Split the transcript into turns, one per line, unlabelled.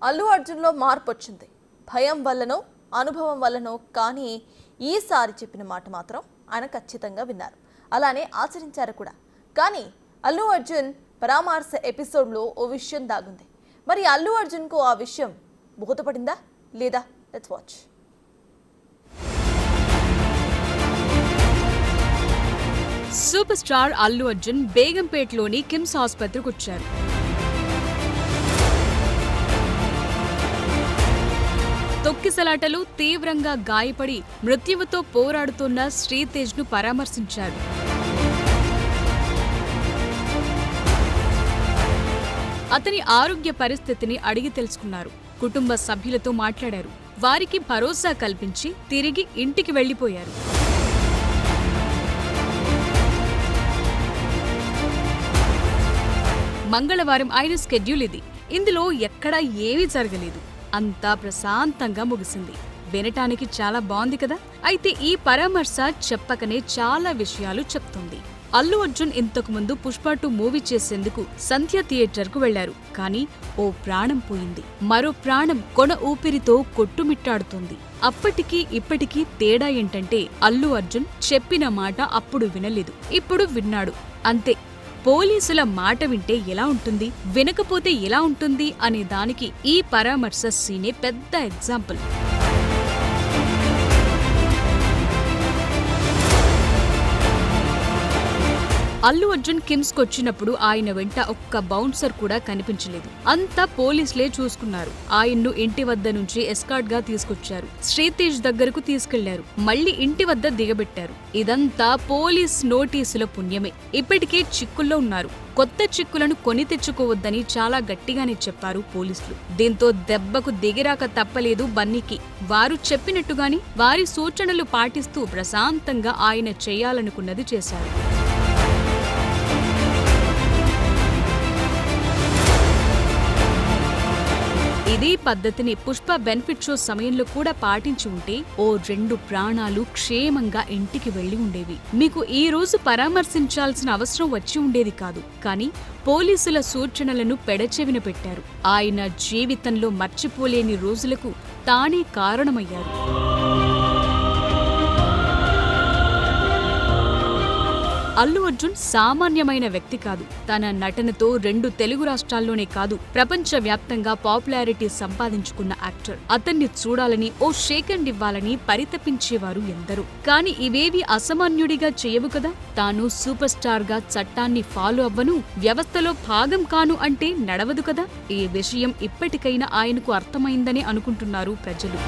అల్లు అర్జున్లో మార్పు వచ్చింది. భయం వల్లనో అనుభవం వల్లనో కానీ ఈసారి చెప్పిన మాట మాత్రం ఆయన ఖచ్చితంగా విన్నారు, అలానే ఆచరించారు కూడా. కానీ అల్లు అర్జున్ పరామర్శ ఎపిసోడ్లో ఓ విషయం దాగుంది. మరి అల్లు అర్జున్కు ఆ విషయం బోధపడిందా లేదా? Let's watch.
Super star Allu Arjun బేగంపేటలోని కిమ్స్ ఆసుపత్రికి వచ్చారు. తొక్కిసలాటలు తీవ్రంగా గాయపడి మృత్యువుతో పోరాడుతున్న శ్రీతేజ్ ను పరామర్శించారు. అతని ఆరోగ్య పరిస్థితిని అడిగి తెలుసుకున్నారు. కుటుంబ సభ్యులతో మాట్లాడారు. వారికి భరోసా కల్పించి తిరిగి ఇంటికి వెళ్లిపోయారు. మంగళవారం ఆయన స్కెడ్యూల్ ఇది. ఇందులో ఎక్కడా ఏమీ జరగలేదు. అంతా ప్రశాంతంగా ముగిసింది. వినటానికి చాలా బాగుంది కదా. అయితే ఈ పరామర్శ చెప్పకనే చాలా విషయాలు చెప్తుంది. అల్లు అర్జున్ ఇంతకు ముందు పుష్ప 2 మూవీ చేసేందుకు సంధ్య థియేటర్ కు వెళ్లారు. కానీ ఓ ప్రాణం పోయింది. మరో ప్రాణం కొన ఊపిరితో కొట్టుమిట్టాడుతోంది. అప్పటికీ ఇప్పటికీ తేడా ఏంటంటే అల్లు అర్జున్ చెప్పిన మాట అప్పుడు వినలేదు, ఇప్పుడు విన్నాడు. అంతే. పోలీసుల మాట వింటే ఎలా ఉంటుంది, వినకపోతే ఎలా ఉంటుంది అనే దానికి ఈ పరామర్శ సీనే పెద్ద ఎగ్జాంపుల్. అల్లు అర్జున్ కిమ్స్ కొచ్చినప్పుడు ఆయన వెంట ఒక్క బౌన్సర్ కూడా కనిపించలేదు. అంతా పోలీసులే చూసుకున్నారు. ఆయన్ను ఇంటి వద్ద నుంచి ఎస్కార్ట్ గా తీసుకొచ్చారు. శ్రీతేజ్ దగ్గరకు తీసుకెళ్లారు. మళ్లీ ఇంటి వద్ద దిగబెట్టారు. ఇదంతా పోలీస్ నోటీసుల పుణ్యమే. ఇప్పటికే చిక్కుల్లో ఉన్నారు. కొత్త చిక్కులను కొని తెచ్చుకోవద్దని చాలా గట్టిగానే చెప్పారు పోలీసులు. దీంతో దెబ్బకు దిగిరాక తప్పలేదు బన్నీకి. వారు చెప్పినట్టుగాని వారి సూచనలు పాటిస్తూ ప్రశాంతంగా ఆయన చేయాలనుకున్నది చేశారు. ఇదే పద్ధతిని పుష్ప బెనిఫిట్ షో సమయంలో కూడా పాటించి ఉంటే ఓ 2 ప్రాణాలు క్షేమంగా ఇంటికి వెళ్లి ఉండేవి. మీకు ఈ రోజు పరామర్శించాల్సిన అవసరం వచ్చి ఉండేది కాదు. కానీ పోలీసుల సూచనలను పెడచెవిన పెట్టారు. ఆయన జీవితంలో మర్చిపోలేని రోజులకు తానే కారణమయ్యారు. అల్లు అర్జున్ సామాన్యమైన వ్యక్తి కాదు. తన నటనతో 2 తెలుగు రాష్ట్రాల్లోనే కాదు, ప్రపంచవ్యాప్తంగా పాపులారిటీ సంపాదించుకున్న యాక్టర్. అతన్ని చూడాలని, ఓ షేకండ్ ఇవ్వాలని పరితపించేవారు ఎందరో. కాని ఇవేవి అసామాన్యుడిగా చేయవు కదా. తాను సూపర్ స్టార్ గా చట్టాన్ని ఫాలో అవ్వను, వ్యవస్థలో భాగం కాను అంటే నడవదు కదా. ఈ విషయం ఇప్పటికైనా ఆయనకు అర్థమైందని అనుకుంటున్నారు ప్రజలు.